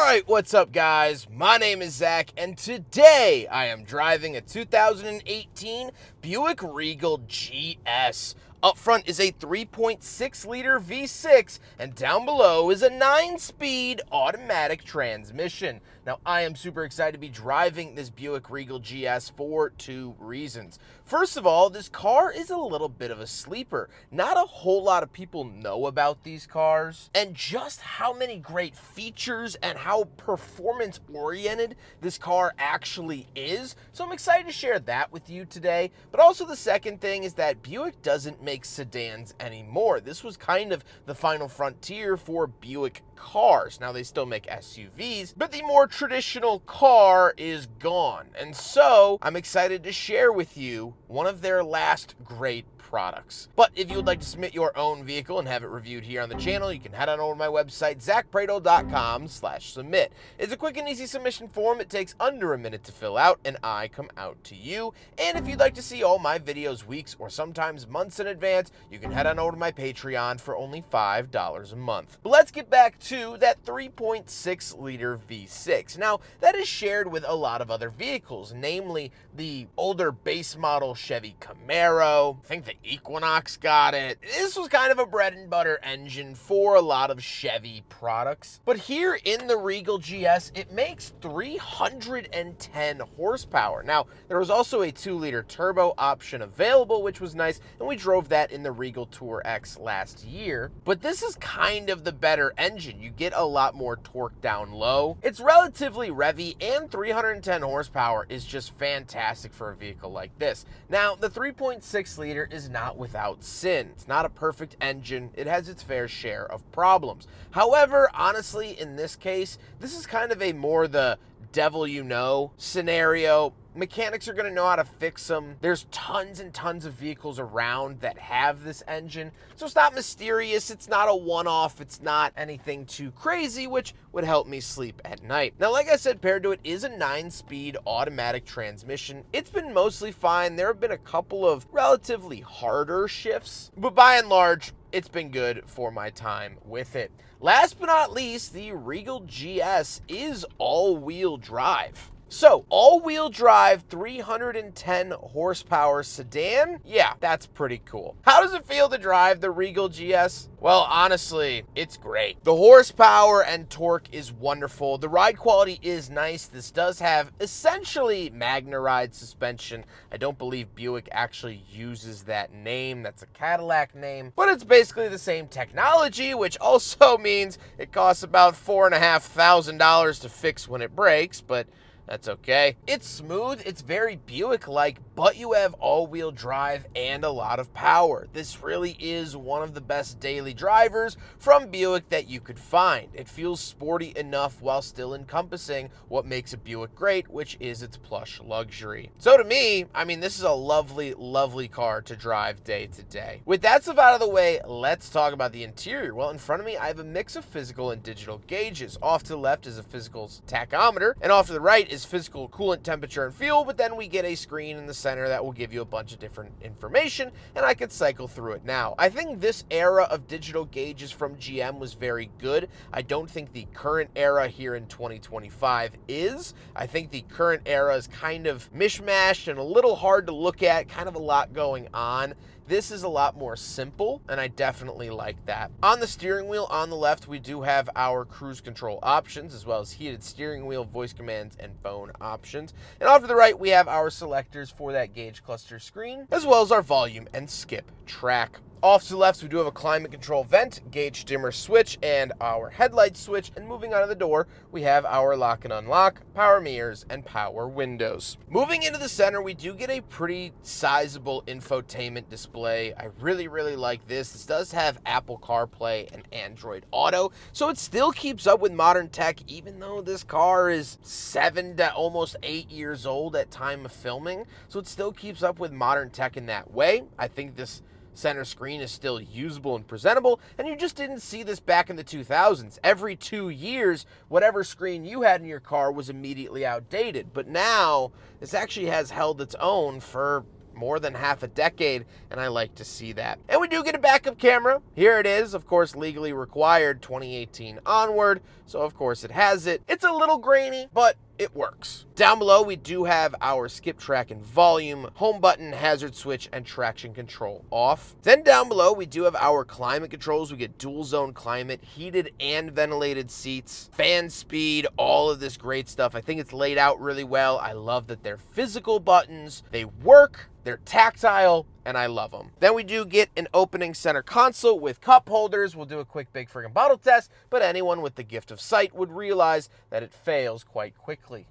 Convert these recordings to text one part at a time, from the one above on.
Alright, what's up guys? My name is Zack, and today I am driving a 2018 Buick Regal GS. Up front is a 3.6-liter V6, and down below is a 9-speed automatic transmission. Now, I am super excited to be driving this Buick Regal GS for two reasons. First of all, this car is a little bit of a sleeper. Not a whole lot of people know about these cars, and just how many great features and how performance-oriented this car actually is. So I'm excited to share that with you today. But also the second thing is that Buick doesn't make sedans anymore. This was kind of the final frontier for Buick cars. Now they still make SUVs, but the more traditional car is gone. And so I'm excited to share with you one of their last great products. But if you would like to submit your own vehicle and have it reviewed here on the channel, you can head on over to my website, zackprado.com/submit. It's a quick and easy submission form. It takes under a minute to fill out, and I come out to you. And if you'd like to see all my videos weeks or sometimes months in advance, you can head on over to my Patreon for only $5 a month. But let's get back to that 3.6-liter V6. Now, that is shared with a lot of other vehicles, namely the older base model Chevy Camaro. I think the Equinox got it. This was kind of a bread and butter engine for a lot of Chevy products. But here in the Regal GS, it makes 310 horsepower. Now, there was also a 2-liter turbo option available, which was nice, and we drove that in the Regal Tour X last year. But this is kind of the better engine. You get a lot more torque down low. It's relatively revvy, and 310 horsepower is just fantastic for a vehicle like this. Now, the 3.6-liter is not without sin. It's not a perfect engine. It has its fair share of problems. However, honestly, in this case, this is kind of a more the devil you know scenario. Mechanics are going to know how to fix them. There's tons and tons of vehicles around that have this engine, so it's not mysterious, it's not a one-off, it's not anything too crazy, which would help me sleep at night. Now, like I said, paired to it is a 9-speed automatic transmission. It's been mostly fine. There have been a couple of relatively harder shifts, but by and large, it's been good for my time with it. Last but not least, the Regal GS is all-wheel drive. So, all-wheel drive, 310 horsepower sedan? Yeah, that's pretty cool. How does it feel to drive the Regal GS? Well, honestly, it's great. The horsepower and torque is wonderful. The ride quality is nice. This does have essentially Magna Ride suspension. I don't believe Buick actually uses that name. That's a Cadillac name. But it's basically the same technology, which also means it costs about $4,500 to fix when it breaks, but that's okay. It's smooth, it's very Buick-like, but you have all-wheel drive and a lot of power. This really is one of the best daily drivers from Buick that you could find. It feels sporty enough while still encompassing what makes a Buick great, which is its plush luxury. So to me, I mean, this is a lovely, lovely car to drive day to day. With that stuff out of the way, let's talk about the interior. Well, in front of me, I have a mix of physical and digital gauges. Off to the left is a physical tachometer, and off to the right is physical coolant temperature and fuel, but then we get a screen in the center that will give you a bunch of different information, and I could cycle through it now. I think this era of digital gauges from GM was very good. I don't think the current era here in 2025 is. I think the current era is kind of mishmashed and a little hard to look at, kind of a lot going on. This is a lot more simple, and I definitely like that. On the steering wheel, on the left, we do have our cruise control options, as well as heated steering wheel, voice commands, and phone options. And off to the right, we have our selectors for that gauge cluster screen, as well as our volume and skip track. Off to the left, we do have a climate control vent, gauge dimmer switch, and our headlight switch. And moving out of the door, we have our lock and unlock, power mirrors, and power windows. Moving into the center, we do get a pretty sizable infotainment display. I really, really like this. This does have Apple CarPlay and Android Auto, so it still keeps up with modern tech, even though this car is 7 to almost 8 years old at time of filming. So it still keeps up with modern tech in that way. I think this center screen is still usable and presentable, and you just didn't see this back in the 2000s. Every 2 years, whatever screen you had in your car was immediately outdated, but now this actually has held its own for more than half a decade, and I like to see that. And we do get a backup camera. Here it is, of course, legally required 2018 onward, so of course it has it. It's a little grainy, but it works. Down below, we do have our skip track and volume, home button, hazard switch, and traction control off. Then down below, we do have our climate controls. We get dual zone climate, heated and ventilated seats, fan speed, all of this great stuff. I think it's laid out really well. I love that they're physical buttons. They work. They're tactile, and I love them. Then we do get an opening center console with cup holders. We'll do a quick big friggin' bottle test, but anyone with the gift of sight would realize that it fails quite quickly.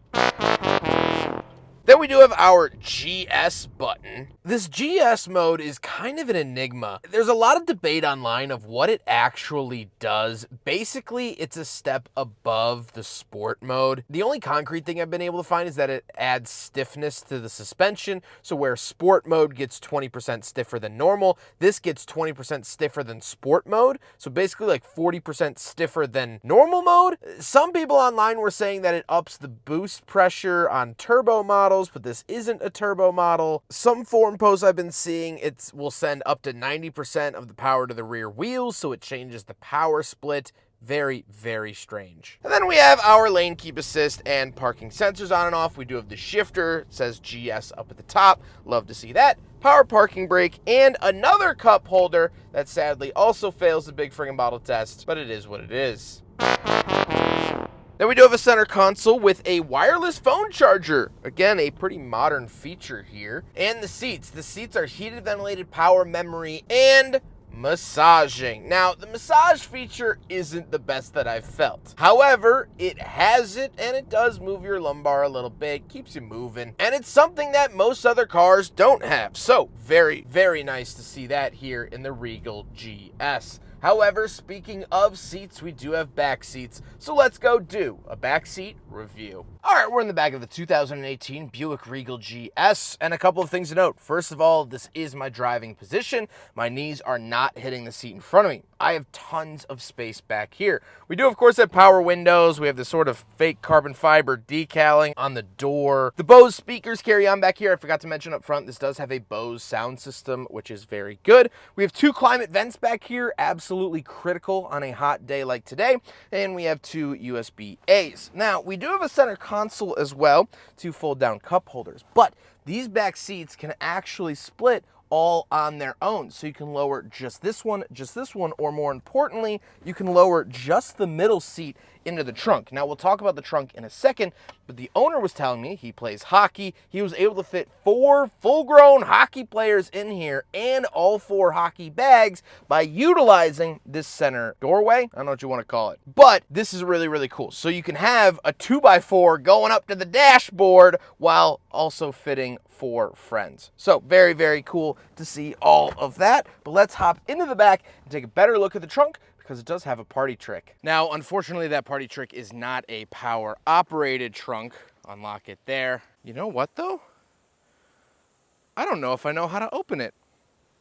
Then we do have our GS button. This GS mode is kind of an enigma. There's a lot of debate online of what it actually does. Basically, it's a step above the sport mode. The only concrete thing I've been able to find is that it adds stiffness to the suspension. So where sport mode gets 20% stiffer than normal, this gets 20% stiffer than sport mode. So basically like 40% stiffer than normal mode. Some people online were saying that it ups the boost pressure on turbo models, but this isn't a turbo model. Some forum posts I've been seeing, it will send up to 90% of the power to the rear wheels, so it changes the power split. Very, very strange. And then we have our lane keep assist and parking sensors on and off. We do have the shifter. It says GS up at the top. Love to see that. Power parking brake and another cup holder that sadly also fails the big friggin' bottle test, but it is what it is. Then we do have a center console with a wireless phone charger. Again, a pretty modern feature here. And the seats. The seats are heated, ventilated, power memory, and massaging. Now, the massage feature isn't the best that I've felt. However, it has it, and it does move your lumbar a little bit, keeps you moving, and it's something that most other cars don't have. So, very, very nice to see that here in the Regal GS. However, speaking of seats, we do have back seats, so let's go do a back seat review. All right, we're in the back of the 2018 Buick Regal GS, and a couple of things to note. First of all, this is my driving position. My knees are not hitting the seat in front of me. I have tons of space back here. We do, of course, have power windows. We have this sort of fake carbon fiber decaling on the door. The Bose speakers carry on back here. I forgot to mention up front, this does have a Bose sound system, which is very good. We have two climate vents back here, absolutely critical on a hot day like today. And we have two USB-A's. Now, we do have a center console as well, two fold-down cup holders, but these back seats can actually split all on their own. So you can lower just this one, or more importantly, you can lower just the middle seat into the trunk. Now, we'll talk about the trunk in a second, but the owner was telling me he plays hockey. He was able to fit 4 full-grown hockey players in here and all 4 hockey bags by utilizing this center doorway. I don't know what you want to call it, but this is really, really cool. So you can have a 2x4 going up to the dashboard while also fitting 4 friends. So very, very cool to see all of that. But let's hop into the back and take a better look at the trunk, because it does have a party trick. Now, unfortunately, that party trick is not a power-operated trunk. Unlock it there. You know what, though? I don't know if I know how to open it.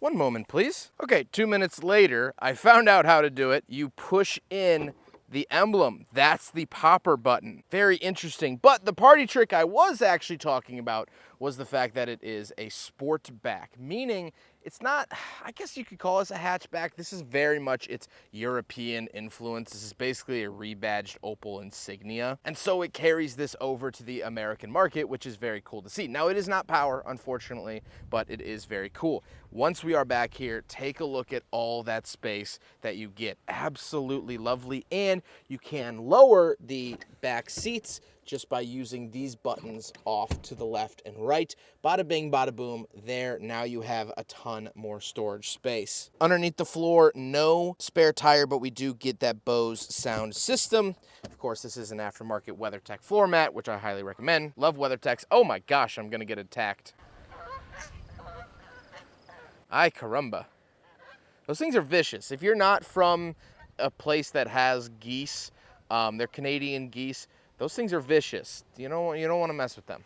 One moment, please. Okay, 2 minutes later, I found out how to do it. You push in the emblem. That's the popper button. Very interesting. But the party trick I was actually talking about was the fact that it is a sport back, meaning it's not, I guess you could call this a hatchback. This is very much its European influence. This is basically a rebadged Opel Insignia. And so it carries this over to the American market, which is very cool to see. Now, it is not power, unfortunately, but it is very cool. Once we are back here, take a look at all that space that you get. Absolutely lovely. And you can lower the back seats just by using these buttons off to the left and right. Bada bing, bada boom, there. Now you have a ton more storage space. Underneath the floor, no spare tire, but we do get that Bose sound system. Of course, this is an aftermarket WeatherTech floor mat, which I highly recommend. Love WeatherTechs. Oh my gosh, I'm gonna get attacked. Ay caramba. Those things are vicious. If you're not from a place that has geese, they're Canadian geese, those things are vicious. You don't want to mess with them.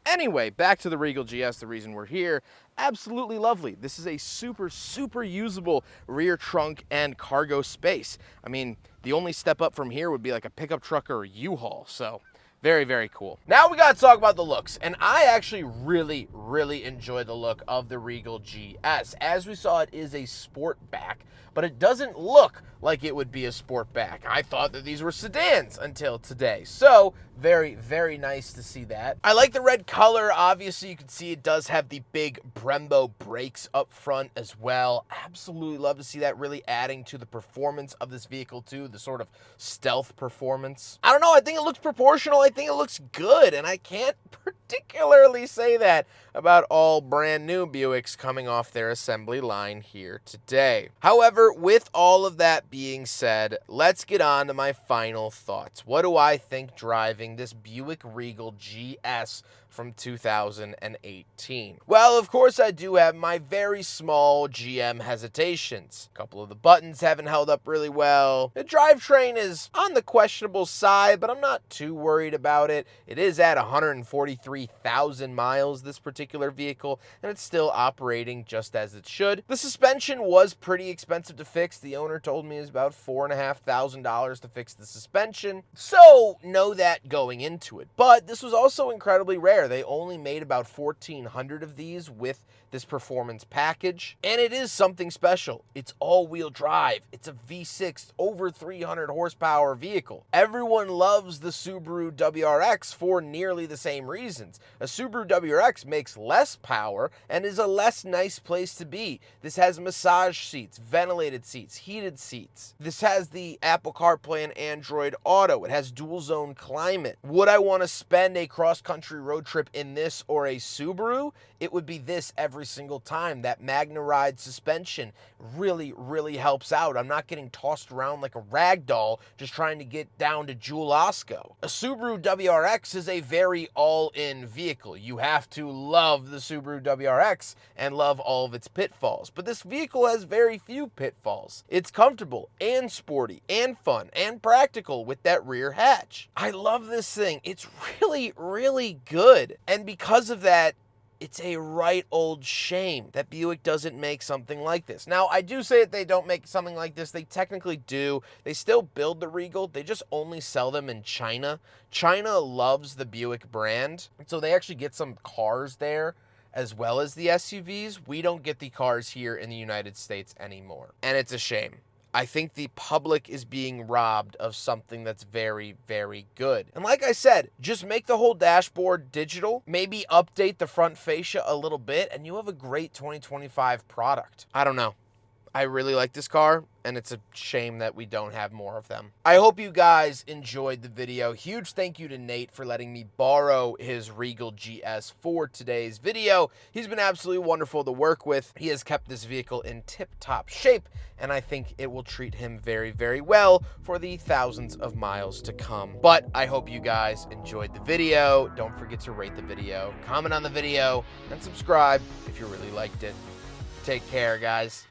Anyway, back to the Regal GS, the reason we're here. Absolutely lovely. This is a super, super usable rear trunk and cargo space. I mean, the only step up from here would be like a pickup truck or a U-Haul. So Very, very cool. Now we got to talk about the looks, and I actually really, really enjoy the look of the Regal GS. As we saw, it is a sportback, but it doesn't look like it would be a sportback. I thought that these were sedans until today. So very, very nice to see that. I like the red color. Obviously, you can see it does have the big Brembo brakes up front as well. Absolutely love to see that, really adding to the performance of this vehicle too, the sort of stealth performance. I don't know, I think it looks proportional. I think it looks good, and I can't particularly say that about all brand new Buicks coming off their assembly line here today. However, with all of that being said, let's get on to my final thoughts. What do I think driving this Buick Regal GS from 2018? Well, of course, I do have my very small GM hesitations. A couple of the buttons haven't held up really well. The drivetrain is on the questionable side, but I'm not too worried about it. It is at 143,000 miles, this particular vehicle, and it's still operating just as it should. The suspension was pretty expensive to fix. The owner told me it's about $4,500 to fix the suspension, so know that going into it. But this was also incredibly rare. They only made about 1,400 of these with this performance package, and it is something special. It's all-wheel drive. It's a V6 over 300 horsepower vehicle. Everyone loves the Subaru WRX for nearly the same reasons. A Subaru WRX makes less power and is a less nice place to be. This has massage seats, ventilated seats, heated seats. This has the Apple CarPlay and Android Auto. It has dual zone climate. Would I want to spend a cross-country road trip in this or a Subaru? It would be this every single time. That Magna Ride suspension really, really helps out. I'm not getting tossed around like a rag doll just trying to get down to Jewel Osco. A Subaru WRX is a very all-in vehicle. You have to love the Subaru WRX and love all of its pitfalls. But this vehicle has very few pitfalls. It's comfortable and sporty and fun and practical with that rear hatch. I love this thing. It's really, really good. And because of that, it's a right old shame that Buick doesn't make something like this. Now, I do say that they don't make something like this. They technically do. They still build the Regal. They just only sell them in China. China loves the Buick brand, so they actually get some cars there as well as the SUVs. We don't get the cars here in the United States anymore, and it's a shame. I think the public is being robbed of something that's very, very good. And like I said, just make the whole dashboard digital, maybe update the front fascia a little bit, and you have a great 2025 product. I don't know. I really like this car, and it's a shame that we don't have more of them. I hope you guys enjoyed the video. Huge thank you to Nate for letting me borrow his Regal GS for today's video. He's been absolutely wonderful to work with. He has kept this vehicle in tip-top shape, and I think it will treat him very, very well for the thousands of miles to come. But I hope you guys enjoyed the video. Don't forget to rate the video, comment on the video, and subscribe if you really liked it. Take care, guys.